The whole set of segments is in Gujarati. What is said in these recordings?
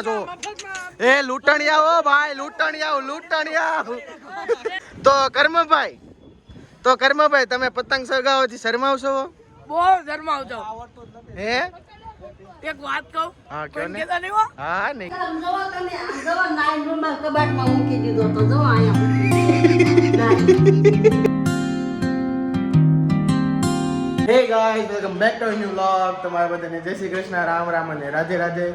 એ લૂંટણિયા હો ભાઈ, લૂંટણિયા. તો કર્મભાઈ તમે પતંગ સગાવવાથી શરમાવશો? બહુ શરમાવજો. હે એક વાત કહું? હા કયો ને. હા નહીં. કબાટમાં મૂકી દીધો તો જો અહીંયા. હે guys, welcome back to new vlog. તમારા બધાને જય શ્રી કૃષ્ણ, રામ રામ અને રાધે રાધે.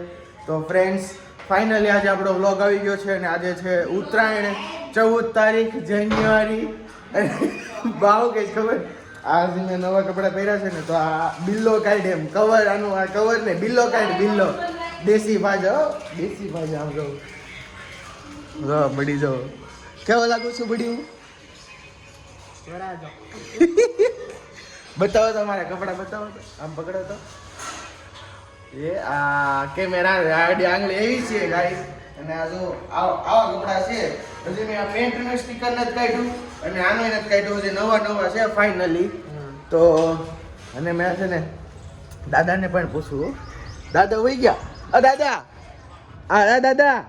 તો ફ્રેન્ડ્સ, ફાઇનલી આજે આપણો વ્લોગ આવી ગયો છે અને આજે છે ઉત્તરાયણ, 14 તારીખ જાન્યુઆરી. ભાવ કે ખબર, આજે મેં નવા કપડાં પહેર્યા છે ને તો આ બિલ્લો કાઢ એમ કવર, આનું આ કવર ને બિલ્લો કાઢ, બિલ્લો દેશી ભાજા આમ જો બડી જાઓ. કેવો લાગુ છું બડી હું? બતાવો તો મારા કપડા, બતાવો તો આમ પકડો તો. એ આ કેમેરા આડી આંગળી એવી છે ગાઈસ. અને આ જો આવા કપડા છે. હજી મેં આ પેન્ટનું સ્ટીકર નથી કાઢ્યું અને આનો નથી કાઢ્યું, જે નવા છે ફાઇનલી. તો અને મેં છે ને દાદાને પણ પૂછું. દાદા હોઈ ગયા? દાદા, દાદા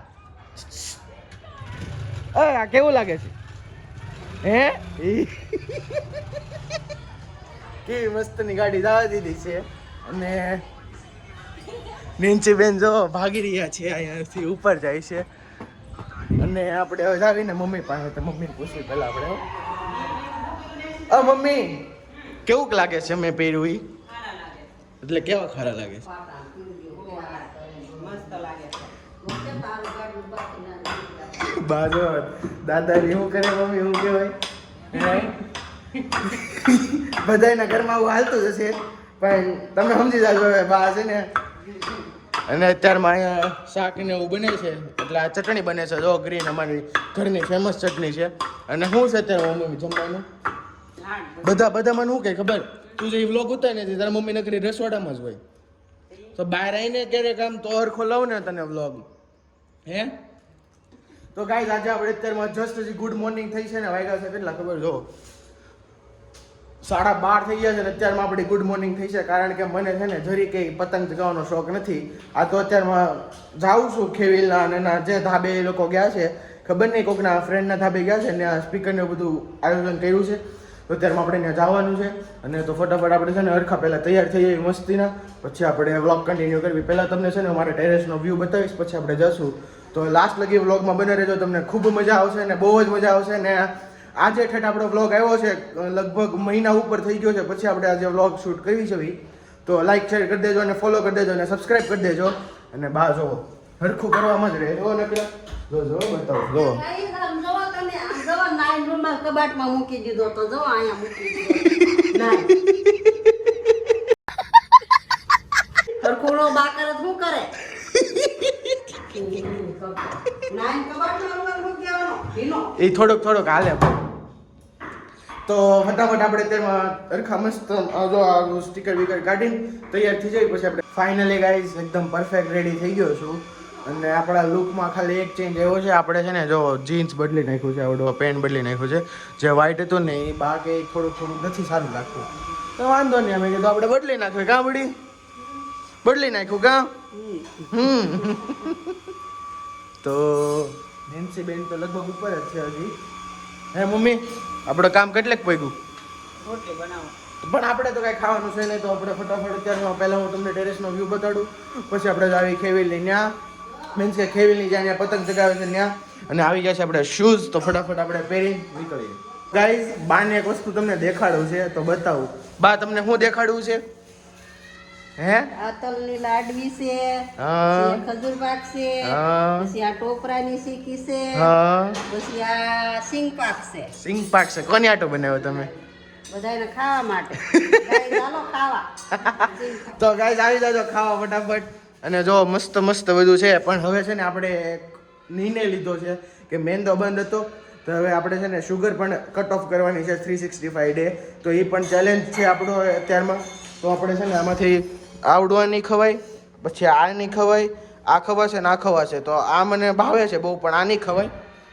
આ કેવું લાગે છે? હે કેવી મસ્તની ગાડી જવા દીધી છે. અને નીચે બેન જો ભાગી રહ્યા છે, અહીંયાથી ઉપર જાય છે. અને આપણે હવે આવીને મમ્મી પાસે, તો મમ્મીને પૂછ્યું પહેલાં આપણે. મમ્મી કેવું લાગે છે મેં પહેર્યું ઈ? એટલે કેવા ખારા લાગે છે? બાજો દાદા એવું કરે, મમ્મી એવું કહેવાય. બધાના ઘરમાં આવું હાલતું જ હશે, પણ તમે સમજી જાજો હવે બા છે ને. અને અત્યારમાં અહીંયા શાક ને એવું બને છે, એટલે આ ચટણી બને છે જો ગ્રીન, અમારી ઘરની ફેમસ ચટણી છે. અને શું છે અત્યારે મમ્મી જમવાનું? બધામાં શું કે ખબર, તું જે વ્લોગ ઉતારે ને તારા મમ્મી નકરી રસોડામાં જ હોય, તો બહાર આવીને ક્યારેક આમ તો હરખો લઉં ને તને વ્લોગ. હે તો ગાઈઝ, આજે આપણે અત્યારમાં જસ્ટ હજી ગુડ મોર્નિંગ થઈ છે ને, વાગ્યા છે કેટલા ખબર જો 12:30 થઈ ગયા છે ને અત્યારમાં આપણી ગુડ મોર્નિંગ થઈ છે. કારણ કે મને છે ને જરી કંઈ પતંગ ચગાવવાનો શોખ નથી. આ તો અત્યારમાં જાઉં છું ખેવીલના અને એના જે ધાબે એ લોકો ગયા છે, ખબર નહીં કોકના ફ્રેન્ડના ધાબે ગયા છે ને આ સ્પીકરને બધું આયોજન કર્યું છે. તો અત્યારમાં આપણે ત્યાં જવાનું છે. અને તો ફટાફટ આપણે છે ને હરખા પહેલાં તૈયાર થઈ જઈએ મસ્તીના, પછી આપણે વ્લોગ કન્ટિન્યુ કરવી. પહેલાં તમને છે ને મારા ટેરેસનો વ્યૂ બતાવીશ, પછી આપણે જશું. તો લાસ્ટ લગી વ્લોગમાં બને રહેજો, તમને ખૂબ મજા આવશે ને બહુ જ મજા આવશે. ને આજે ઠેઠ આપણો વ્લોગ આવ્યો છે, લગભગ મહિના ઉપર થઈ ગયો છે પછી આપણે આજે વ્લોગ શૂટ કરી છે. તો લાઈક શેર કરી દેજો અને ફોલો કરી દેજો અને સબસ્ક્રાઈબ કરી દેજો. અને બા જો હરખું કરવામાં જ રહે. જો નકલા જો બતાવો જો કબાટમાં મૂકી દીધો તો જો અહીંયા મૂકી દીધો. હરખું બાકર શું કરે? એ થોડોક હાલે. તો ફટાફટ આપણે તેમાં હરખા મસ્ત જો આ સ્ટીકર બીકર કાઢીને તૈયાર થઈ જાય. પછી આપણે ફાઇનલી ગાઈઝ એકદમ પરફેક્ટ રેડી થઈ ગયો છું. અને આપણા લુકમાં ખાલી એક ચેન્જ એવો છે, આપણે છે ને જો જીન્સ બદલી નાખ્યું છે, આવડો પેન્ટ બદલી નાખ્યું છે. જે વ્હાઈટ હતું ને એ બાકે થોડુંક નથી સારું લાગતું. તો વાંધો નહીં, અમે કીધું આપણે બદલી નાખ્યું. કાં બડી બદલી નાખ્યું કાં? તો નેન્સી બેન તો લગભગ ઉપર જ છે હજી. હે મમ્મી, આપણું કામ કેટલેક પગ્યું? રોટલી બનાવો. પણ આપણે તો કાંઈ ખાવાનું છે નહીં, તો આપણે ફટાફટ અત્યારમાં પહેલાં હું તમને ટેરેસનો વ્યૂ બતાડું, પછી આપણે આવી ખેવીલની ત્યાં, મીન્સ કે ખેવીલની જ્યાં પતંગ ચગાવે છે ત્યાં. અને આવી ગયા છે આપણે શૂઝ, તો ફટાફટ આપણે પહેરી નીકળીએ. ગાઈઝ, બાને એક વસ્તુ તમને દેખાડવું છે તો બતાવું. બા તમને શું દેખાડવું છે? હે તલની લાડવી છે, ખજૂર પાક છે, પછી આ ટોપરાની સીકી છે, પછી આ સિંગ પાક છે. સિંગ પાક છે. કોની આટો બનાવ્યો તમે? બધાને ખાવા માટે. ચાલો ખાવા. તો ગાઈઝ આવી જાજો ખાવા ફટાફટ. અને જો મસ્ત બધું છે. પણ હવે છે ને આપણે નિર્ણય લીધો છે કે મેંદો બંધ હતો, તો હવે આપણે છે ને શુગર પણ કટ ઓફ કરવાની છે 365 ડે. તો એ પણ ચેલેન્જ છે આપણો અત્યારમાં. તો આપણે છે ને આમાંથી આવડવા નહીં ખવાય, પછી આ નહીં ખવાય, આ ખવાશે ને આ ખવાશે. તો આ મને ભાવે છે બહુ, પણ આ નહીં ખવાય.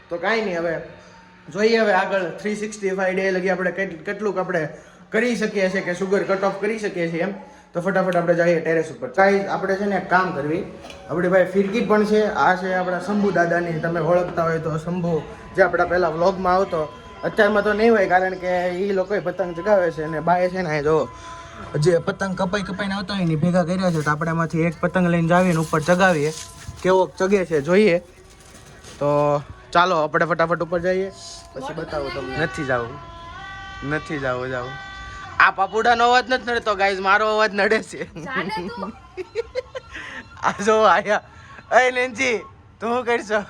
તો કાંઈ નહીં, હવે જોઈએ હવે આગળ 365 ડે લગી આપણે કેટલુંક આપણે કરી શકીએ છીએ કે શુગર કટ ઓફ કરી શકીએ છીએ એમ. તો ફટાફટ આપણે જઈએ ટેરેસ ઉપર. ગાઈઝ આપણે છે ને એક કામ કરવી, આપણી ભાઈ ફિરકી પણ છે. આ છે આપણા શંભુ દાદાની, તમે ઓળખતા હોય તો શંભુ જે આપણા પહેલા વ્લોગમાં આવતો. અત્યારમાં તો નહીં હોય કારણ કે એ લોકોએ પતંગ ચગાવે છે અને બાએ છે ને જો જે પતંગ કપાઈને આવતા હોય ને ભેગા કર્યા છે. તો આપણે એમાંથી એક પતંગ લઈને જાવીને ઉપર ચગાવીએ, કેવો ચગે છે જોઈએ. તો ચાલો આપણે ફટાફટ ઉપર જઈએ, પછી બતાવું તમને. નથી જાવું. આ પાપુડાનો અવાજ નથી નડતો ગાઈઝ, મારો અવાજ નડે છે. આ જો આયા એ નેન્સી તું શું કરશો?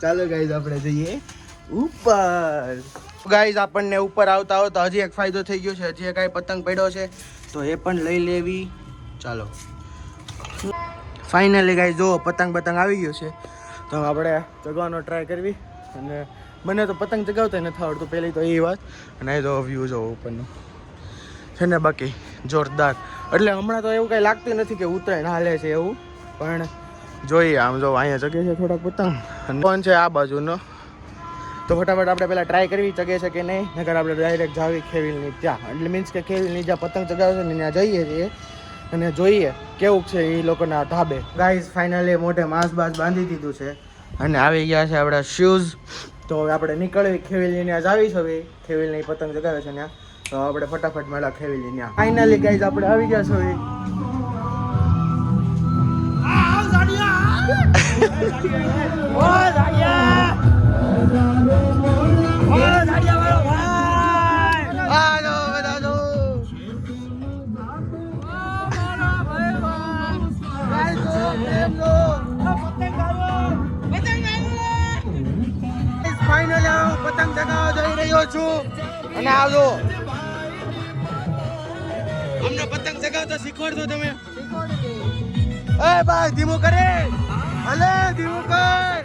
ચાલો ગાઈઝ આપણે જઈએ ઉપર. ગાઈઝ આપણને ઉપર આવતા આવતા હજી એક ફાયદો થઈ ગયો છે. હજી કાંઈ પતંગ પડ્યો છે તો એ પણ લઈ લેવી. ચાલો ફાઇનલી ગાઈઝ જો પતંગ આવી ગયો છે. તો આપણે ચગાવવાનો ટ્રાય કરવી. અને મને તો પતંગ ચગાવતા નથી આવડતું પહેલી તો એ વાત. અને જો વ્યૂ જો ઉપરનો છે ને બાકી જોરદાર. એટલે હમણાં તો એવું કંઈ લાગતું નથી કે ઉત્તરાયણ હાલે છે એવું, પણ જોઈએ આમ જો અહીંયા ચગે છે થોડાક પતંગ અને કોણ છે આ બાજુનો. તો ફટાફટ આપણે પહેલાં ટ્રાય કરવી ચગે છે કે નહીં, નકર આપણે ડાયરેક્ટ જાવી ખેવીલની ત્યાં. એટલે મીન્સ કે ખેવીલની જ્યાં પતંગ ચગાવે છે ને ત્યાં જઈએ છીએ અને જોઈએ કેવું છે એ લોકોના ઢાબે. ગાઈઝ ફાઇનલી મોઢે માસ્ક બાંધી દીધું છે અને આવી ગયા છે આપણા શૂઝ. તો હવે આપણે નીકળવી ખેવીલની ત્યાં જાવી છે. હવે ખેવીલની પતંગ ચગાવે છે ત્યાં, તો આપણે ફટાફટ મળ્યા ખેવીલની ત્યાં. ફાઇનલી ગાઈઝ આપણે આવી ગયા છે. ફાઇનલી હું પતંગ ચગાવવા જઈ રહ્યો છું અને આવજો અમને પતંગ ચગાવતા શીખવાડજો તમે. એ ભાઈ ધીમું કરે, અલે ધીમું કર.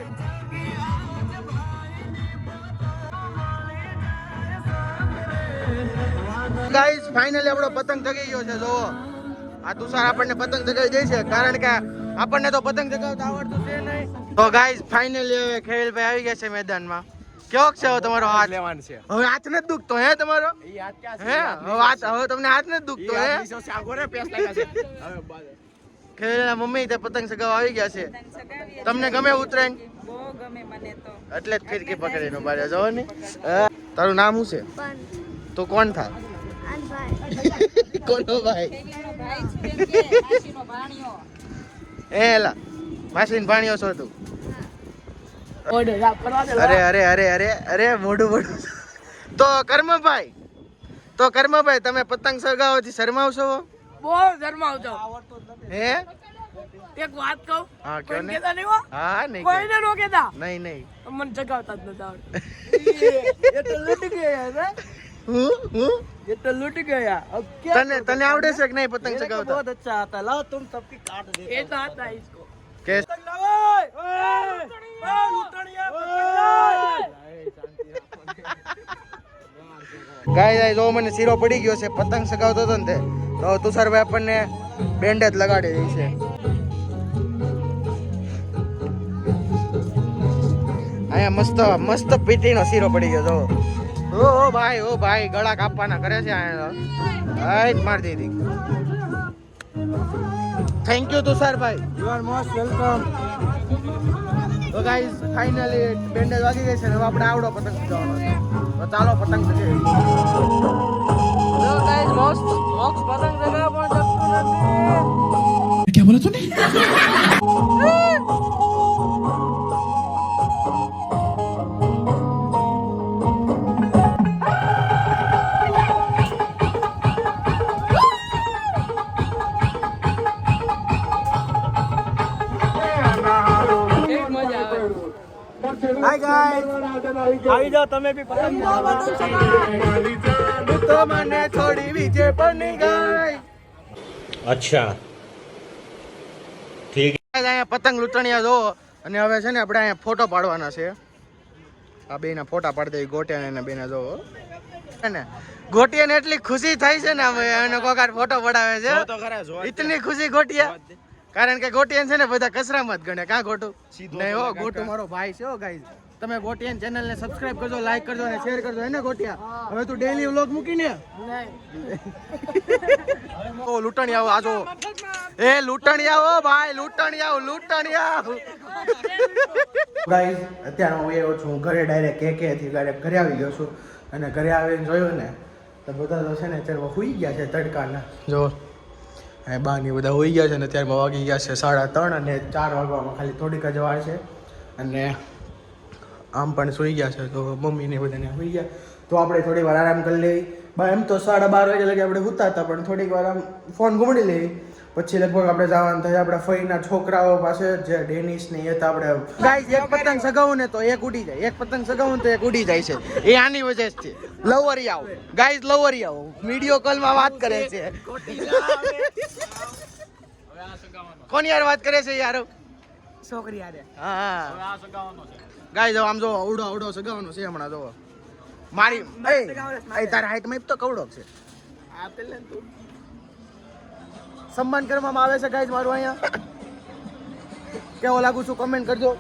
ગાઈસ ફાઇનલી આપણો પતંગ ચગી ગયો છે. જોવો આ તુષાર આપણને પતંગ ચગાવી દે છે કારણ કે આપણને તો પતંગ ચગાવતા આવડતું છે નહીં. તો ગાઈસ ફાઇનલી હવે ખેવીલભાઈ આવી ગયા છે મેદાનમાં. કેવો છે તમારો હાથ? લેવાનું છે હવે. હાથ નથી દુખતો હે તમારો? હે હવે તમને હાથ નથી દુખતો હે? ખેવીલના મમ્મી તે પતંગ ચગાવવા આવી ગયા છે. તમને ગમે ઉત્તરાયણ? બહુ ગમે મને તો. એટલે જ ફિરકી પકડીને ઉભા રહ્યા. જો ને તારું નામ શું છે? તો કોણ થા? કોનો ભાઈ? એલા માસીન ભાણિયો છો તું? અરે મોઢું તો કર્મભાઈ તમે પતંગ સગાવવાથી શરમાવશો? બહુ શરમાવજો. હે એક વાત કહું? હા કયો ને. કેતા નહીં હો? હા નહીં કોઈને નો કેતા. નહીં મને જગાવતા જ નથી આવડતું. એ તો લૂટી ગયા છે. હું ये तो लूट गया. अब क्या? તને આવડે છે કે નહીં પતંગ ચગાવતા? बहुत अच्छा आता. लाओ तुम सबकी काट दे. ये तो आता है इसको. કે ગાય જો મને શીરો પડી ગયો છે પતંગ ચગાવતો હતો ને તે. તો તુષારભાઈ આપણને બેન્ડેજ લગાડી દે છે. અહીંયા મસ્ત પીટીનો શીરો પડી ગયો. જો ઓ ભાઈ ગળા કાપવાના કરે છે આય માર દીધી. થેન્ક યુ તુષારભાઈ, યુ આર મોસ્ટ વેલકમ. તો ગાઈઝ ફાઇનલી બેન્ડેજ વાગી ગઈ છે ને હવે આપણે આવડો પતંગ ચગાવવાનો છે. તો ચાલો પતંગ ચગાવીએ. तो गाइस मस्त पतंग जगह पर जगતું નથી. क्या बोला तूने? એક મજા આવે. હાય ગાઈઝ આવી જાઓ તમે બી પતંગ ચગાવવા. તો મને થોડી વિજે બની ગઈ. अच्छा ठीक અહીંયા પતંગ લૂંટણિયા જો. અને હવે છે ને આપણે અહીંયા ફોટો પાડવાના છે. આ બેના ફોટા પાડી દેવી ગોટિયા ને બેના જો. ને ગોટિયાને એટલી ખુશી થાય છે ને હવે એનો કોકાર ફોટો પડાવે છે. ઇતની ખુશી ગોટિયા કારણ કે ગોટિયા છે ને બધા કચરામાં જ ગણે. કાં ગોટું નહીં હો, ગોટું મારો ભાઈ છે હો ગાઈઝ. તમે ગોટિયાની ચેનલને સબસ્ક્રાઇબ કરજો, લાઈક કરજો અને શેર કરજો. એને ગોટિયા હવે તું ડેઈલી વ્લોગ મૂકીને ઓ લૂંટણિયાઓ આજો એ લૂંટણિયાઓ ભાઈ લૂંટણિયાઓ ગાઈસ અત્યારે હું આવ્યો છું ઘરે ડાયરેક્ટ કેકેથી ઘરે આવી ગયો છું અને ઘરે આવીને જોયું ને તો બધા તો છે ને અત્યારે હુઈ ગયા છે તડકાના જો અને બાની બધા હોઈ ગયા છે ને ત્યારમાં વાગી ગયા છે 3:30 અને 4 વાગવામાં ખાલી થોડીક જ વાર છે અને આમ પણ સૂઈ ગયા છે તો મમ્મીને બધાને હોઈ ગયા તો આપણે થોડી વાર આરામ કરી લઈએ. એમ તો 12:30 વાગ્યા લગી આપણે સૂતા હતા પણ થોડીક વાર આમ ફોન ઘૂમડી લઈએ પછી લગભગ આપણે જવાનું થાય આપણા ફઈના છોકરાઓ પાસે જે ડેનિશ ને એ તો આપણે ગાઈસ એક પતંગ સગાવું ને તો એક ઉડી જાય, એક પતંગ સગાવું તો એક ઉડી જાય છે. એ આની વજહ છે. લવરિયાઓ ગાઈસ લવરિયાઓ વિડિયો કોલમાં વાત કરે છે. કોની યાર વાત કરે છે યાર? છોકરી યારે હા ગાઈસ આમ જો ઉડો સગાવવાનો છે હમણાં જો મારી એ તારા હાઈટ માં તો કવડો છે. આ પેલે તું સન્માન કરવામાં આવે છે ગાઈસ મારું અહીંયા કેવો લાગુ છું કમેન્ટ કરજો.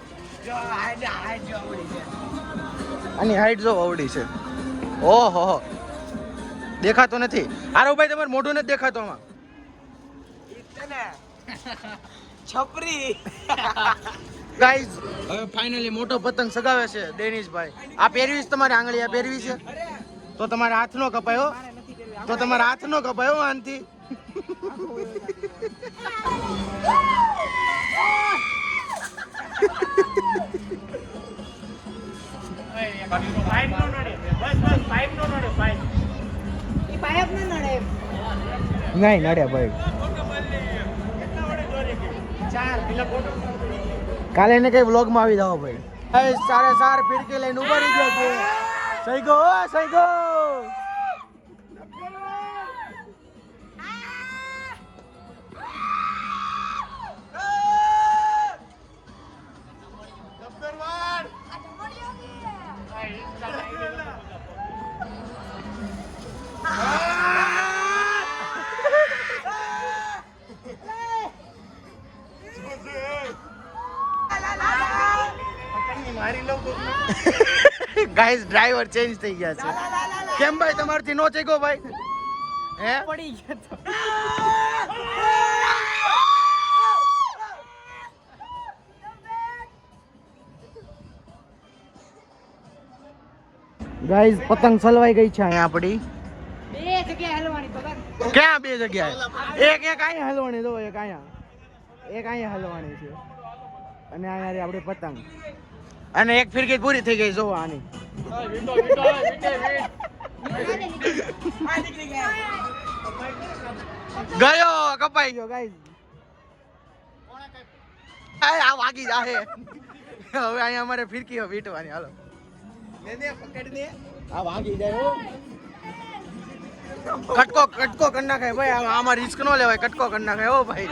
આની હાઈટ જો અવડી છે. ઓહો દેખાતો નથી. આરો ભાઈ તમારું મોઢું નથી દેખાતો આમાં. છપરી ગાઈસ હવે ફાઇનલી મોટો પતંગ સગાવે છે ડેનિશભાઈ. આ પહેરવી તમારે આંગળી આ પહેરવી છે તો તમારે હાથ નો કપાયો, તો તમારે હાથ નો કપાયો આનથી. નહીં નડે ભાઈ. કાલે એને કઈ વ્લોગ માં આવી જાવ ભાઈ. સારે સાર ફિરકી લઈને ઉભા રહી ગયો છે. સહી ગો સહી ગો. ગાઈસ ડ્રાઈવર ચેન્જ થઈ ગયા છે. કેમ ભાઈ તમારથી નો ચેગો ભાઈ? હે પડી ગયો તો ગાઈસ પતંગ સલવાઈ ગઈ છે અહીંયા આપડી. બે જગ્યાએ હલવાની તો કર. ક્યાં બે જગ્યાએ? એક અહીંયા હલવાની જો એક અહીંયા હલવાની છે અને અહીંયા રે આપડી પતંગ અને એક ફિરકી પૂરી થઈ ગઈ જો આની. ગયો કપાઈ ગયો ગાઈસ. આ વાગી જાહે હવે અહીંયા અમારે ફિરકી વીટવાની. હાલો આ વાગી જાય હો. કટકો કરી નાખે ભાઈ. આમાં રિસ્ક નો લેવાય. કટકો કરી નાખે હો ભાઈ.